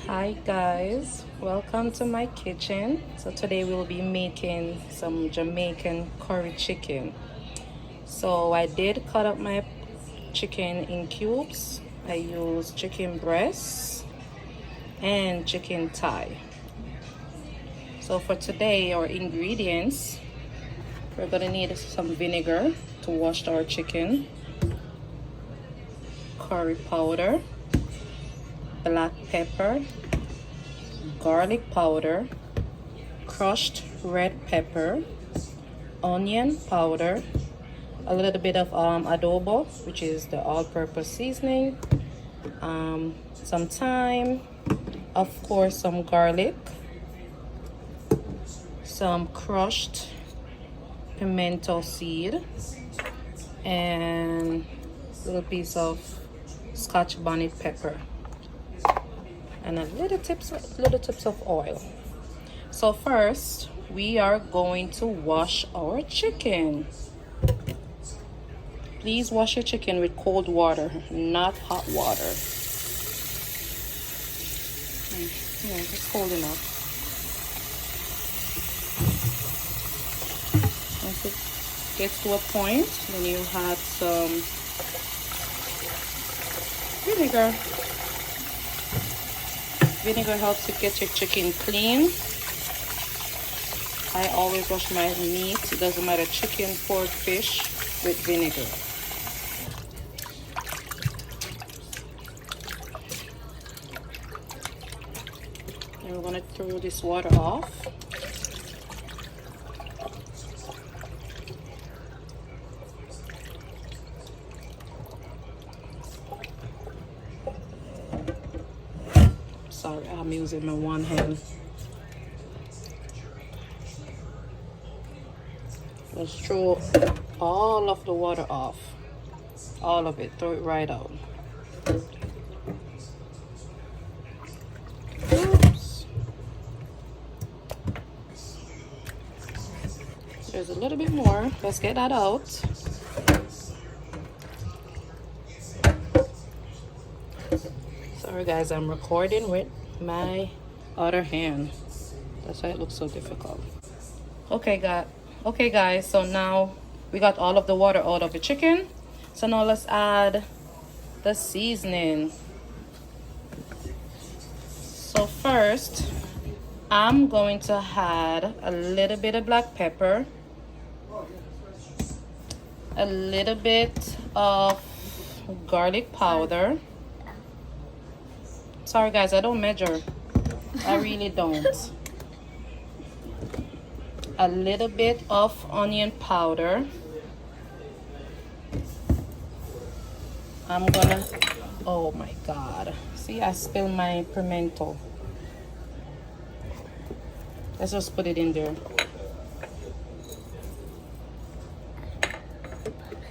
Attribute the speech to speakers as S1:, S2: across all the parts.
S1: Hi guys, welcome to my kitchen. So today we'll be making some Jamaican curry chicken. So I did cut up my chicken in cubes. I used chicken breasts and chicken thigh. So for today, our ingredients, we're gonna need some vinegar to wash our chicken, curry powder, black pepper, garlic powder, crushed red pepper, onion powder, a little bit of adobo, which is the all-purpose seasoning, some thyme, of course some garlic, some crushed pimento seed, and a little piece of scotch bonnet pepper, and a little tips of oil. So first we are going to wash our chicken. Please wash your chicken with cold water, not hot water. Yeah, it's cold enough. Once it gets to a point, then you add some vinegar. Vinegar helps to get your chicken clean. I always wash my meat, it doesn't matter, chicken, pork, fish, with vinegar. And we're gonna throw this water off. Sorry, I'm using my one hand. Let's throw all of the water off. All of it, throw it right out. Oops. There's a little bit more. Let's get that out. Sorry guys, I'm recording with my other hand. That's why it looks so difficult. Okay guys, so now we got all of the water out of the chicken. So now let's add the seasoning. So first, I'm going to add a little bit of black pepper, a little bit of garlic powder. Sorry guys, I don't measure. I really don't. A little bit of onion powder. I'm gonna, oh my God. See, I spilled my pimento. Let's just put it in there.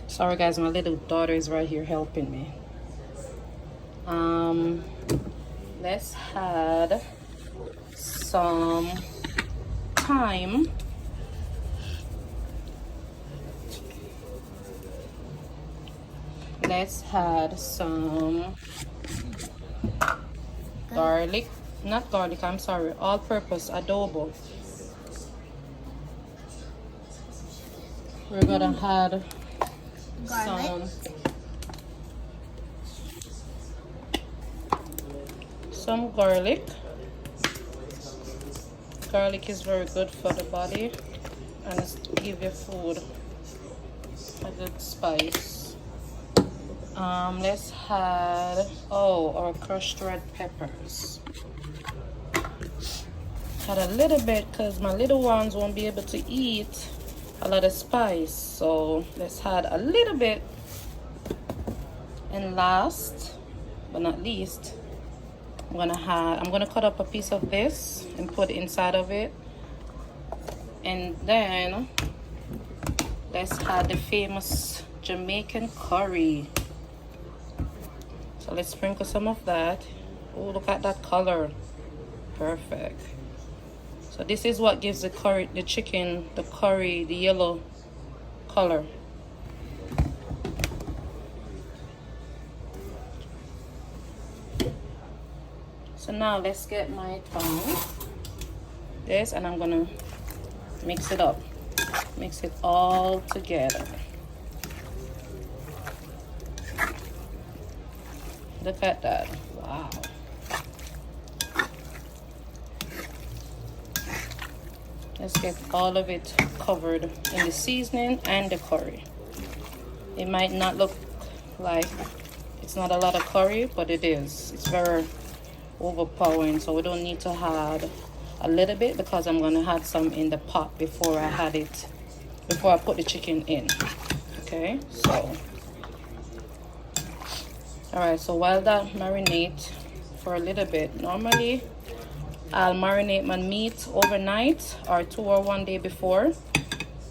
S1: Sorry guys, my little daughter is right here helping me. Let's add some thyme. Let's add some garlic, not garlic, I'm sorry, all-purpose adobo. We're gonna add some garlic. Garlic is very good for the body and it's give your food a good spice. Let's add our crushed red peppers. Add a little bit because my little ones won't be able to eat a lot of spice, so let's add a little bit. And last but not least, I'm gonna cut up a piece of this and put inside of it. And then let's add the famous Jamaican curry. So let's sprinkle some of that. Oh, look at that color. Perfect. So this is what gives the curry, the chicken, the curry, the yellow color. So now let's get my tongue. This, and I'm gonna mix it up. Mix it all together. Look at that. Wow. Let's get all of it covered in the seasoning and the curry. It might not look like it's not a lot of curry, but it is. It's very overpowering, so we don't need to add a little bit because I'm gonna add some in the pot before I put the chicken in. Okay, so all right, so while that marinate for a little bit, normally I'll marinate my meat overnight or 2 or 1 day before.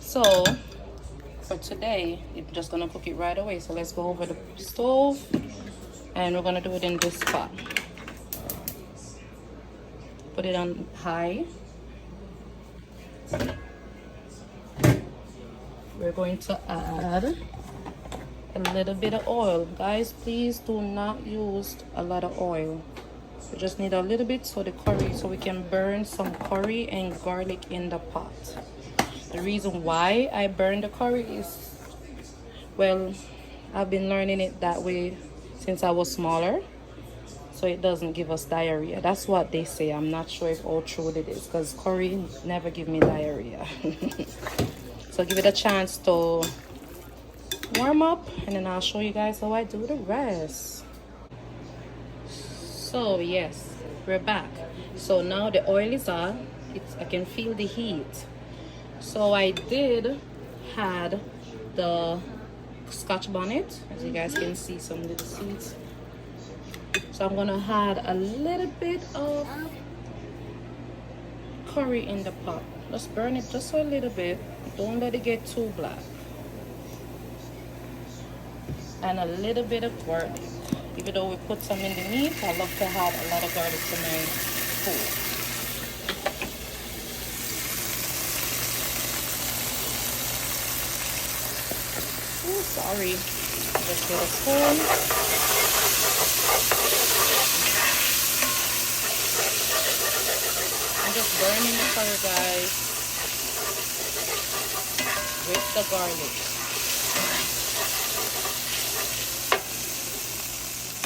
S1: So for today, I'm just gonna cook it right away. So let's go over the stove and we're gonna do it in this pot. Put it on high. We're going to add a little bit of oil. Guys, please do not use a lot of oil. We just need a little bit so we can burn some curry and garlic in the pot. The reason why I burn the curry is, well, I've been learning it that way since I was smaller, so it doesn't give us diarrhea. That's what they say. I'm not sure if how true it is, because curry never give me diarrhea. So give it a chance to warm up, and then I'll show you guys how I do the rest. So yes, we're back. So now the oil is on. I can feel the heat. So I did had the Scotch bonnet, as you guys can see some little seeds. So I'm gonna add a little bit of curry in the pot. Just burn it just a little bit. Don't let it get too black. And a little bit of garlic. Even though we put some in the meat, I love to add a lot of garlic to my food. Oh, sorry. Just get a spoon. I'm just burning the curry, guys, with the garlic.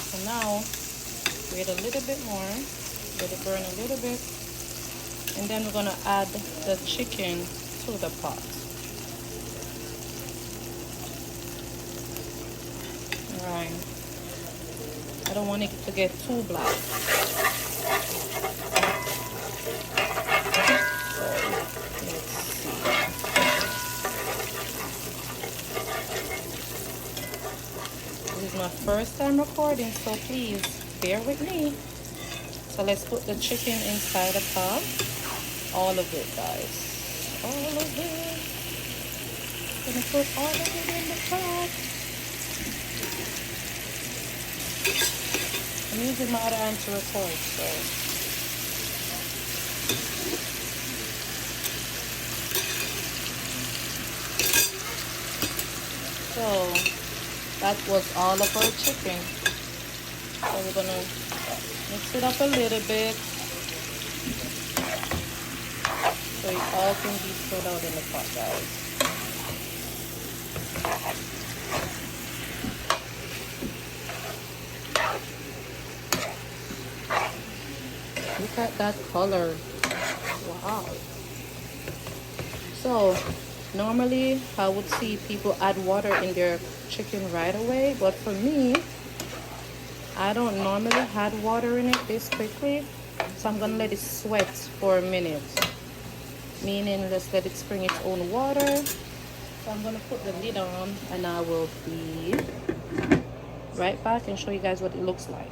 S1: So now, wait a little bit more. Let it burn a little bit. And then we're gonna add the chicken to the pot. Alright. I don't want it to get too black. So, let's see. This is my first time recording, so please bear with me. So let's put the chicken inside the pot. All of it, guys. All of it. Gonna put all of it in the pot. I'm using my other hand to record, so. So that was all of our chicken. So we're gonna mix it up a little bit so it all can be spread out in the pot, guys. Look at that color. Wow. So normally I would see people add water in their chicken right away, but for me, I don't normally add water in it this quickly. So I'm gonna let it sweat for a minute. Meaning, let's let it spring its own water. So I'm gonna put the lid on and I will be right back and show you guys what it looks like.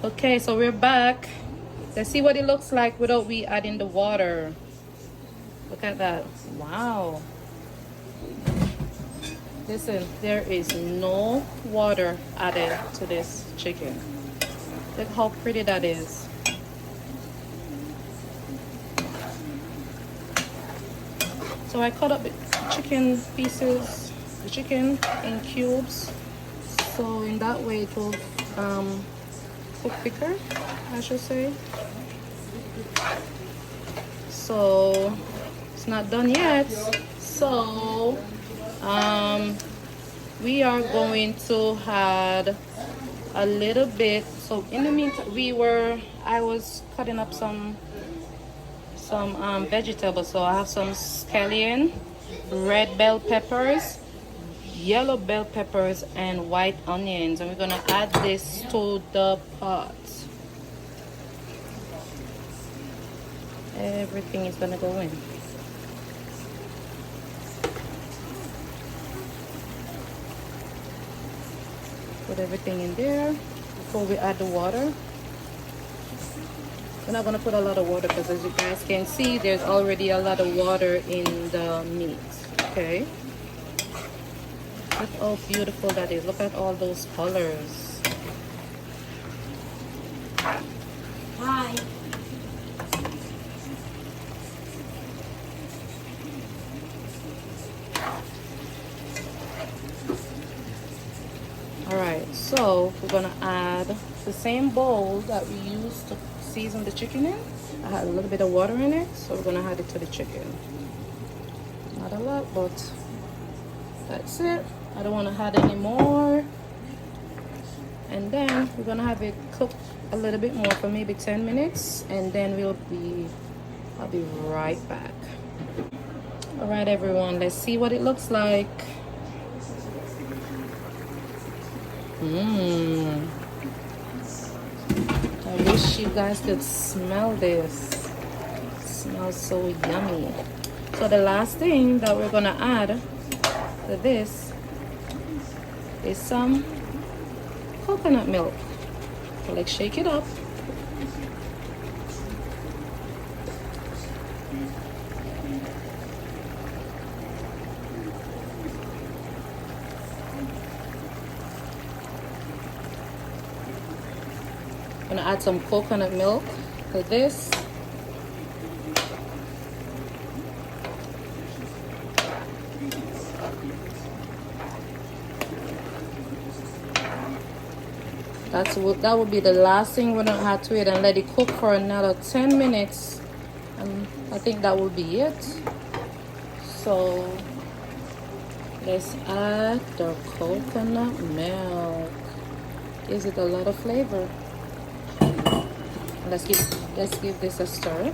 S1: Okay, so we're back. Let's see what it looks like without we adding the water. Look at that. Wow. Listen, there is no water added to this chicken. Look how pretty that is. So I cut up the chicken pieces, the chicken in cubes. So in that way it will cook quicker, I should say. So it's not done yet. So we are going to add a little bit. So in the meantime, I was cutting up some vegetables. So I have some scallion, red bell peppers, yellow bell peppers, and white onions, and we're gonna add this to the pot. Everything is gonna go in. Put everything in there before we add the water. We're not gonna put a lot of water because, as you guys can see, there's already a lot of water in the meat. Okay. Look how beautiful that is. Look at all those colors.
S2: Hi.
S1: Alright, so we're gonna add the same bowl that we used to season the chicken in. I had a little bit of water in it, so we're gonna add it to the chicken. Not a lot, but that's it. I don't want to add any more. And then we're gonna have it cook a little bit more for maybe 10 minutes, and then I'll be right back. All right, everyone, let's see what it looks like. I wish you guys could smell this. It smells so yummy. So the last thing that we're gonna add to this is some coconut milk. So let's shake it up. I'm gonna add some coconut milk to this. That would be the last thing we're gonna add to it, and let it cook for another 10 minutes. And I think that will be it. So let's add the coconut milk. Gives it a lot of flavor. Let's give this a stir.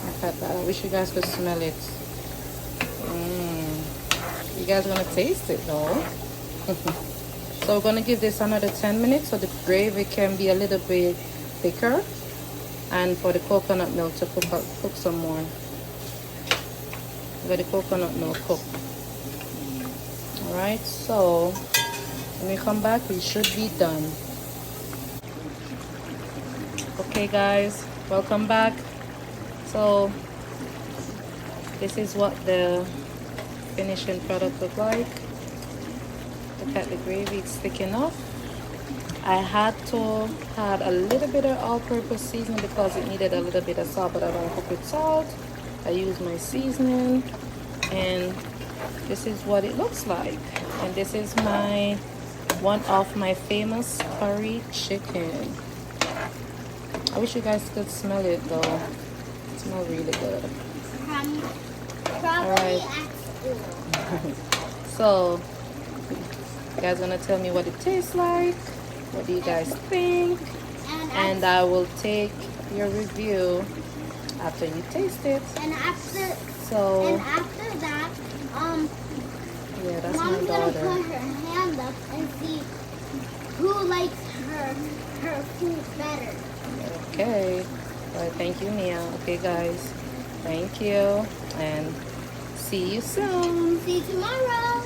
S1: Look at that. I wish you guys could smell it. You guys are gonna taste it though. So we're gonna give this another 10 minutes so the gravy can be a little bit thicker, and for the coconut milk to cook some more. Let the coconut milk cook. Alright, so when we come back, we should be done. Okay guys, welcome back. So this is what the finishing product look like. Look at the gravy, it's thick enough. I had to add a little bit of all-purpose seasoning because it needed a little bit of salt, but I don't cook with salt. I use my seasoning, and this is what it looks like. And this is one of my famous curry chicken. I wish you guys could smell it though. It smells really good. Alright. So you guys gonna tell me what it tastes like. What do you guys think? And I will take your review after you taste it.
S2: And after that,
S1: yeah, that's
S2: Mom's
S1: my daughter.
S2: gonna put her hand up and see who likes her food better.
S1: Okay. All right, thank you, Mia. Okay, guys. Thank you. And see you soon.
S2: See you tomorrow.